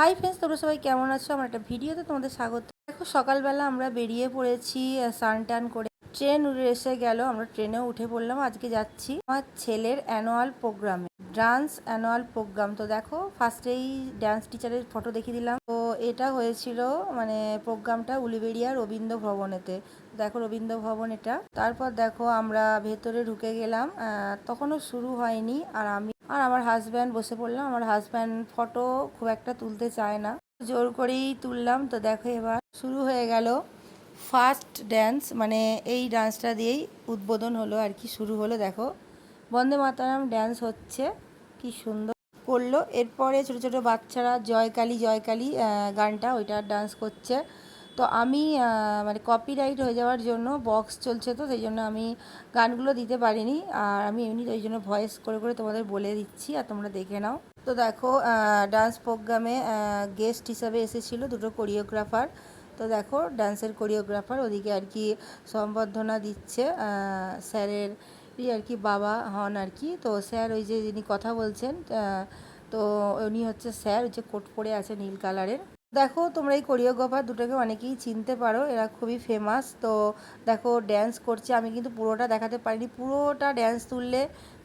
Hi friends, তোমরা সবাই কেমন আছো? আমার একটা ভিডিওতে তোমাদের স্বাগত। দেখো, সকালবেলা আমরা বেরিয়ে পড়েছি স্নান টান করে। ট্রেন এসে গেল, আমরা ট্রেনেও উঠে পড়লাম। আজকে যাচ্ছি আমার ছেলের অ্যানুয়াল প্রোগ্রামে, ডান্স অ্যানুয়াল প্রোগ্রাম। তো দেখো, ফার্স্টেই ডান্স টিচারের ফটো দেখিয়ে দিলাম। তো এটা হয়েছিল মানে প্রোগ্রামটা উলুবেড়িয়া রবীন্দ্র ভবনেতে। দেখো রবীন্দ্র ভবন এটা। তারপর দেখো আমরা ভেতরে ঢুকে গেলাম, তখনও শুরু হয়নি। আর আমার হাজব্যান্ড বসে পড়লাম। আমার হাজব্যান্ড ফটো খুব একটা তুলতে চায় না, জোর করেই তুললাম। তো দেখো এবার শুরু হয়ে গেল ফার্স্ট ড্যান্স, মানে এই ডান্সটা দিয়েই উদ্বোধন হলো আর কি, শুরু হলো। দেখো বন্দে মাতারাম ড্যান্স হচ্ছে, কি সুন্দর করলো। এরপরে ছোট ছোট বাচ্চারা জয়কালী জয়কালী গানটা ওইটা ডান্স করছে। তো আমি মানে কপিরাইট হয়ে যাওয়ার জন্য বক্স চলছে, তো সেই জন্য আমি গানগুলো দিতে পারিনি। আর আমি এমনি ওই জন্য ভয়েস করে করে তোমাদের বলে দিচ্ছি, আর তোমরা দেখে নাও। তো দেখো ডান্স প্রোগ্রামে গেস্ট হিসাবে এসেছিলো দুটো কোরিওগ্রাফার। তো দেখো ডান্সের কোরিওগ্রাফার ওদিকে আর কি সম্বর্ধনা দিচ্ছে স্যারের আর কি বাবা হন আর কি। তো স্যার ওই যে যিনি কথা বলছেন, তো উনি হচ্ছে স্যার, ওই যে কোট পরে আছে নীল কালারের। দেখো তোমরা এই কোরিওগ্রাফার দুটোকে অনেকেই চিনতে পারো, এরা খুবই ফেমাস। তো দেখো ড্যান্স করছে, আমি কিন্তু পুরোটা দেখাতে পারিনি। পুরোটা ড্যান্স তুললে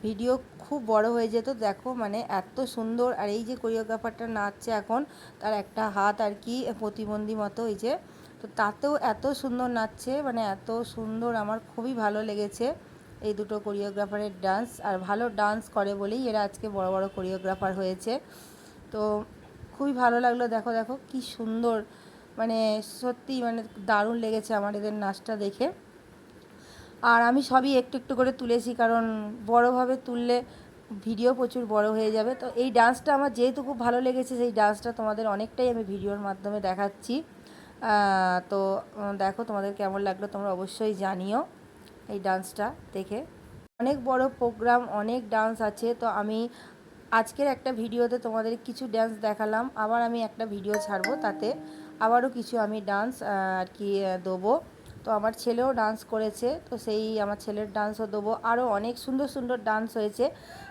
ভিডিও খুব বড় হয়ে যেত। দেখো মানে এত সুন্দর। আর এই যে কোরিওগ্রাফারটা নাচছে এখন, তার একটা হাত আর কি প্রতিবন্ধী মতো, এই যে। তো তাতেও এত সুন্দর নাচছে, মানে এত সুন্দর, আমার খুবই ভালো লেগেছে এই দুটো কোরিওগ্রাফারের ডান্স। আর ভালো ডান্স করে বলেই এরা আজকে বড় বড় কোরিওগ্রাফার হয়েছে। তো খুবই ভালো লাগলো। দেখো দেখো কি সুন্দর, মানে সত্যি মানে দারুণ লেগেছে আমার এদের নাচটা দেখে। আর আমি সবই একটু একটু করে তুলেছি, কারণ বড়োভাবে তুললে ভিডিও প্রচুর বড় হয়ে যাবে। তো এই ডান্সটা আমার যেহেতু খুব ভালো লেগেছে, সেই ডান্সটা তোমাদের অনেকটাই আমি ভিডিওর মাধ্যমে দেখাচ্ছি। তো দেখো তোমাদের কেমন লাগলো তোমরা অবশ্যই জানিও এই ডান্সটা দেখে। অনেক বড় প্রোগ্রাম, অনেক ডান্স আছে। তো আমি আজকের একটা ভিডিওতে তোমাদের কিছু ডান্স দেখালাম, আবার আমি একটা ভিডিও ছাড়বো, তাতে আবারও কিছু আমি ডান্স আর কি দেবো। তো আমার ছেলেও ডান্স করেছে, তো সেই আমার ছেলের ডান্সও দেবো। আরও অনেক সুন্দর সুন্দর ডান্স হয়েছে।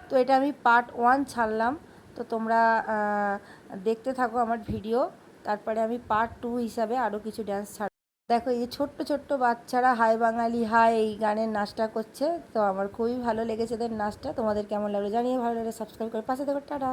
তো এটা আমি পার্ট 1 ছাড়লাম, তো তোমরা দেখতে থাকো আমার ভিডিও। তারপরে আমি পার্ট 2 হিসাবে আরও কিছু ডান্স ছাড়ব। দেখো এই যে ছোট্ট ছোট্ট বাচ্চারা হাই বাঙালি হাই এই গানের নাচটা করছে। তো আমার খুবই ভালো লেগেছে এদের নাচটা। তোমাদের কেমন লাগলো জানিয়ে, ভালো লাগলে সাবস্ক্রাইব করে পাশে দেখো। টাটা।